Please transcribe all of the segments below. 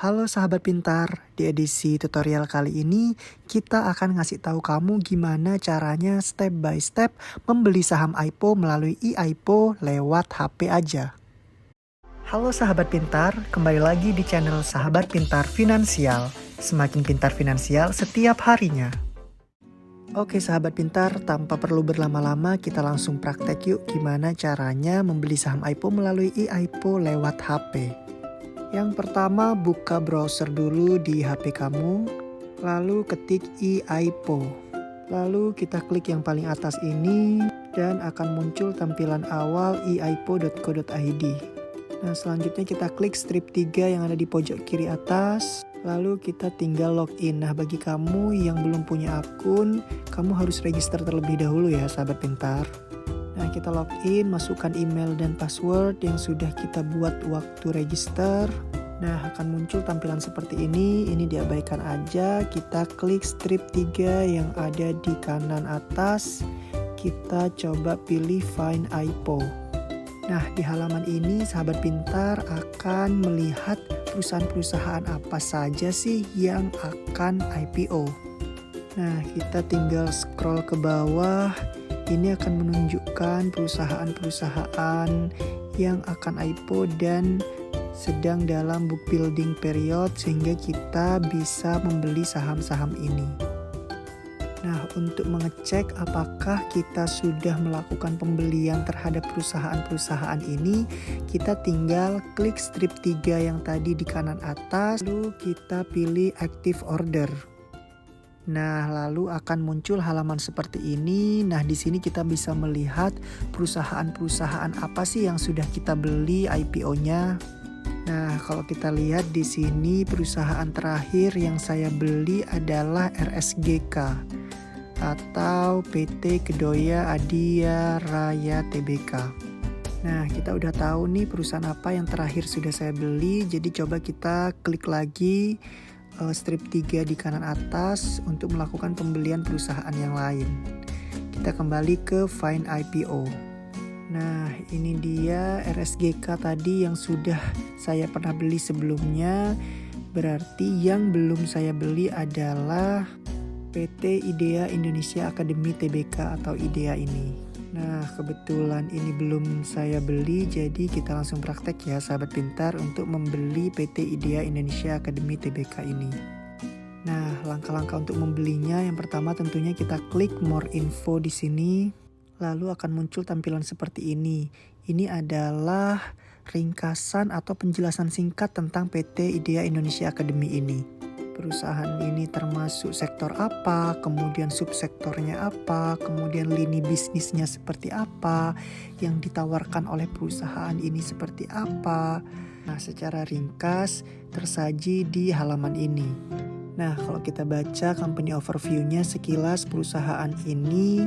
Halo sahabat pintar, di edisi tutorial kali ini kita akan ngasih tahu kamu gimana caranya step by step membeli saham IPO melalui e-IPO lewat HP aja. Halo sahabat pintar, kembali lagi di channel Sahabat Pintar Finansial. Semakin pintar finansial setiap harinya. Oke sahabat pintar, tanpa perlu berlama-lama kita langsung praktek yuk gimana caranya membeli saham IPO melalui e-IPO lewat HP. Yang pertama, buka browser dulu di HP kamu, lalu ketik e-IPO. Lalu kita klik yang paling atas ini dan akan muncul tampilan awal eipo.co.id. Nah, selanjutnya kita klik strip 3 yang ada di pojok kiri atas, lalu kita tinggal login. Nah, bagi kamu yang belum punya akun, kamu harus register terlebih dahulu ya sahabat pintar. Nah, kita login, masukkan email dan password yang sudah kita buat waktu register. Nah, akan muncul tampilan seperti ini diabaikan aja. Kita klik strip 3 yang ada di kanan atas. Kita coba pilih Find IPO. Nah, di halaman ini sahabat pintar akan melihat perusahaan-perusahaan apa saja sih yang akan IPO. Nah, kita tinggal scroll ke bawah. Ini akan menunjukkan perusahaan-perusahaan yang akan IPO dan sedang dalam book building period sehingga kita bisa membeli saham-saham ini. Nah, untuk mengecek apakah kita sudah melakukan pembelian terhadap perusahaan-perusahaan ini, kita tinggal klik strip 3 yang tadi di kanan atas, lalu kita pilih active order. Nah, lalu akan muncul halaman seperti ini. Nah, di sini kita bisa melihat perusahaan-perusahaan apa sih yang sudah kita beli IPO-nya. Nah, kalau kita lihat di sini perusahaan terakhir yang saya beli adalah RSGK atau PT Kedoya Adia Raya Tbk. Nah, kita udah tahu nih perusahaan apa yang terakhir sudah saya beli. Jadi coba kita klik lagi strip 3 di kanan atas untuk melakukan pembelian perusahaan yang lain. Kita kembali ke Find IPO. Nah, ini dia RSGK tadi yang sudah saya pernah beli sebelumnya. Berarti yang belum saya beli adalah PT IDEA Indonesia Academy Tbk atau IDEA ini. Nah, kebetulan ini belum saya beli, jadi kita langsung praktek ya sahabat pintar untuk membeli PT IDEA Indonesia Academy Tbk ini. Nah, langkah-langkah untuk membelinya, yang pertama tentunya kita klik more info di sini, lalu akan muncul tampilan seperti ini. Ini adalah ringkasan atau penjelasan singkat tentang PT IDEA Indonesia Academy ini. Perusahaan ini termasuk sektor apa, kemudian subsektornya apa, kemudian lini bisnisnya seperti apa, yang ditawarkan oleh perusahaan ini seperti apa. Nah, secara ringkas tersaji di halaman ini. Nah, kalau kita baca company overview-nya sekilas, perusahaan ini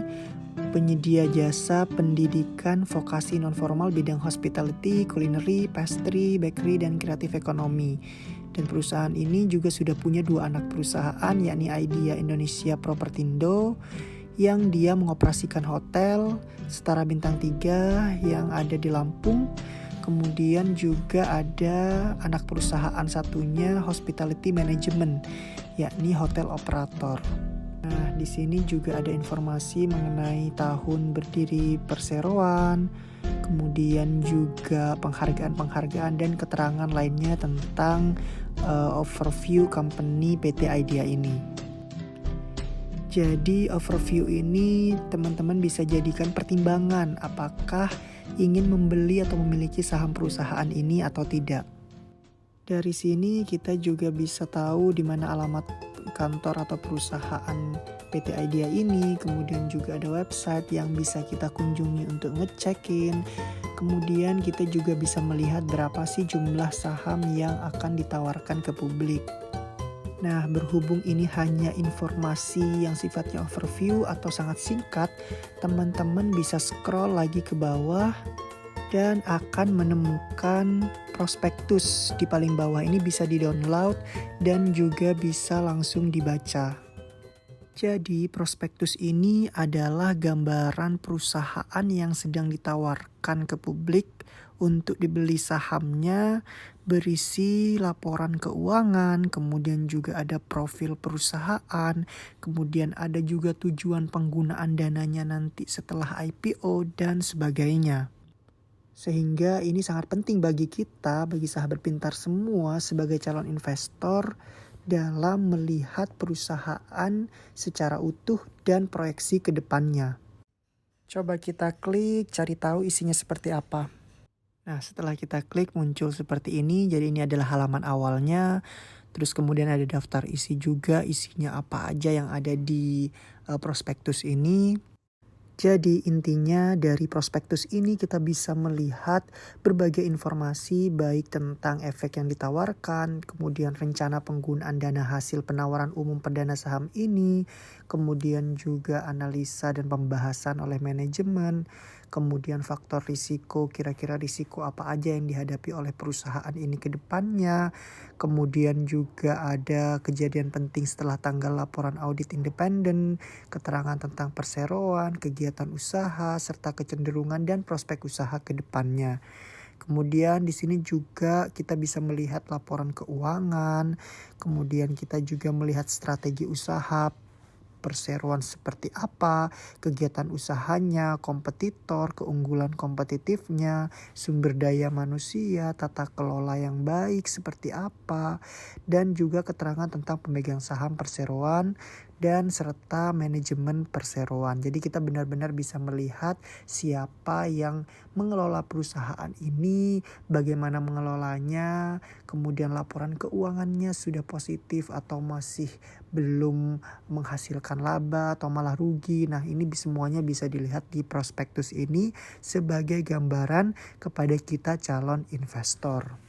penyedia jasa pendidikan vokasi non-formal bidang hospitality, culinary, pastry, bakery, dan kreatif ekonomi. Dan perusahaan ini juga sudah punya 2 anak perusahaan, yakni IDEA Indonesia Propertindo yang dia mengoperasikan hotel setara bintang 3 yang ada di Lampung. Kemudian juga ada anak perusahaan satunya Hospitality Management, yakni hotel operator. Nah, di sini juga ada informasi mengenai tahun berdiri perseroan, kemudian juga penghargaan-penghargaan dan keterangan lainnya tentang overview company PT IDEA ini. Jadi overview ini teman-teman bisa jadikan pertimbangan apakah ingin membeli atau memiliki saham perusahaan ini atau tidak. Dari sini kita juga bisa tahu di mana alamat kantor atau perusahaan PT IDEA ini, kemudian juga ada website yang bisa kita kunjungi untuk ngecekin. Kemudian kita juga bisa melihat berapa sih jumlah saham yang akan ditawarkan ke publik. Nah, berhubung ini hanya informasi yang sifatnya overview atau sangat singkat, teman-teman bisa scroll lagi ke bawah dan akan menemukan prospektus di paling bawah. Ini bisa di-download dan juga bisa langsung dibaca. Jadi prospektus ini adalah gambaran perusahaan yang sedang ditawarkan ke publik untuk dibeli sahamnya berisi laporan keuangan, kemudian juga ada profil perusahaan, kemudian ada juga tujuan penggunaan dananya nanti setelah IPO dan sebagainya. Sehingga ini sangat penting bagi kita, bagi sahabat pintar semua sebagai calon investor dalam melihat perusahaan secara utuh dan proyeksi ke depannya. Coba kita klik cari tahu isinya seperti apa. Nah, setelah kita klik muncul seperti ini, jadi ini adalah halaman awalnya. Terus kemudian ada daftar isi juga, isinya apa aja yang ada di prospektus ini. Jadi intinya dari prospektus ini kita bisa melihat berbagai informasi baik tentang efek yang ditawarkan, kemudian rencana penggunaan dana hasil penawaran umum perdana saham ini, kemudian juga analisa dan pembahasan oleh manajemen, kemudian faktor risiko, kira-kira risiko apa aja yang dihadapi oleh perusahaan ini ke depannya, kemudian juga ada kejadian penting setelah tanggal laporan audit independen, keterangan tentang perseroan, kegiatan usaha, serta kecenderungan dan prospek usaha ke depannya. Kemudian di sini juga kita bisa melihat laporan keuangan, kemudian kita juga melihat strategi usaha, perseroan seperti apa, kegiatan usahanya, kompetitor, keunggulan kompetitifnya, sumber daya manusia, tata kelola yang baik seperti apa, dan juga keterangan tentang pemegang saham perseroan dan serta manajemen perseroan. Jadi kita benar-benar bisa melihat siapa yang mengelola perusahaan ini, bagaimana mengelolanya, kemudian laporan keuangannya sudah positif atau masih belum menghasilkan laba atau malah rugi. Nah, ini semuanya bisa dilihat di prospektus ini sebagai gambaran kepada kita calon investor.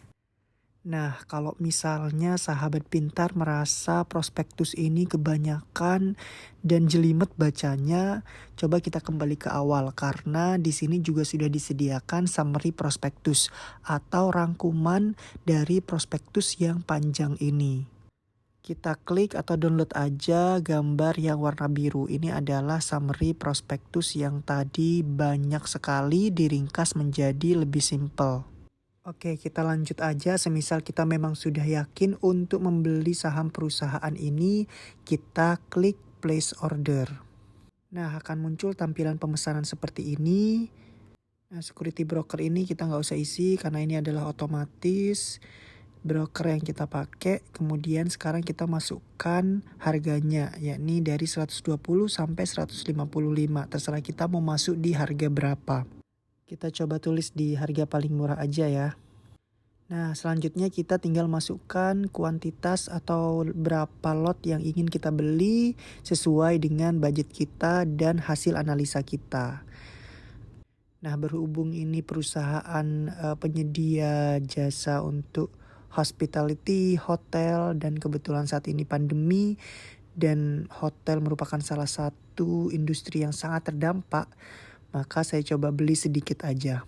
Nah, kalau misalnya sahabat pintar merasa prospektus ini kebanyakan dan jelimet bacanya, coba kita kembali ke awal karena di sini juga sudah disediakan summary prospektus atau rangkuman dari prospektus yang panjang ini. Kita klik atau download aja gambar yang warna biru. Ini adalah summary prospektus yang tadi banyak sekali diringkas menjadi lebih simple. Oke, kita lanjut aja. Semisal kita memang sudah yakin untuk membeli saham perusahaan ini, kita klik place order. Nah, akan muncul tampilan pemesanan seperti ini. Nah, security broker ini kita nggak usah isi karena ini adalah otomatis broker yang kita pakai. Kemudian sekarang kita masukkan harganya, yakni dari 120 sampai 155. Terserah kita mau masuk di harga berapa. Kita coba tulis di harga paling murah aja ya. Nah, selanjutnya kita tinggal masukkan kuantitas atau berapa lot yang ingin kita beli sesuai dengan budget kita dan hasil analisa kita. Nah, berhubung ini perusahaan penyedia jasa untuk hospitality, hotel, dan kebetulan saat ini pandemi dan hotel merupakan salah satu industri yang sangat terdampak, maka saya coba beli sedikit aja.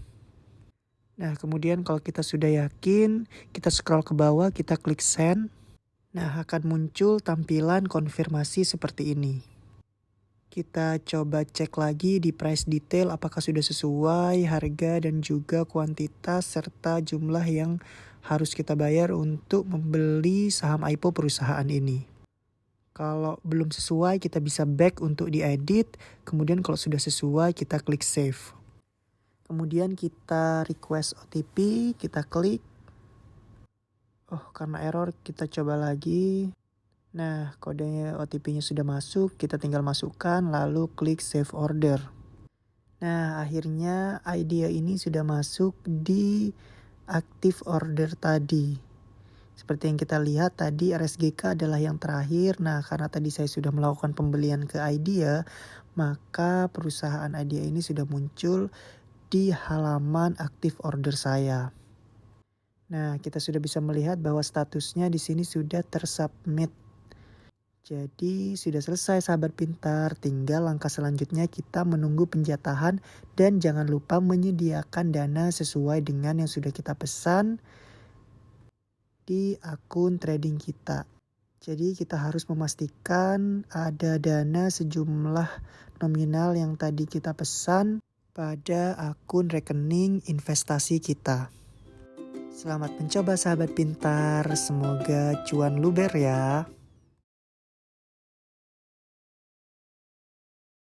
Nah, kemudian kalau kita sudah yakin, kita scroll ke bawah, kita klik send. Nah, akan muncul tampilan konfirmasi seperti ini. Kita coba cek lagi di price detail apakah sudah sesuai harga dan juga kuantitas serta jumlah yang harus kita bayar untuk membeli saham IPO perusahaan ini. Kalau belum sesuai kita bisa back untuk diedit, kemudian kalau sudah sesuai kita klik save. Kemudian kita request OTP, kita klik. Oh, karena error kita coba lagi. Nah, kode OTP-nya sudah masuk, kita tinggal masukkan lalu klik save order. Nah, akhirnya idea ini sudah masuk di active order tadi. Seperti yang kita lihat tadi RSGK adalah yang terakhir. Nah, karena tadi saya sudah melakukan pembelian ke Idea, maka perusahaan Idea ini sudah muncul di halaman active order saya. Nah, kita sudah bisa melihat bahwa statusnya di sini sudah tersubmit. Jadi sudah selesai sahabat pintar, tinggal langkah selanjutnya kita menunggu penjatahan dan jangan lupa menyediakan dana sesuai dengan yang sudah kita pesan di akun trading kita. Jadi kita harus memastikan ada dana sejumlah nominal yang tadi kita pesan pada akun rekening investasi kita. Selamat mencoba sahabat pintar, semoga cuan luber ya.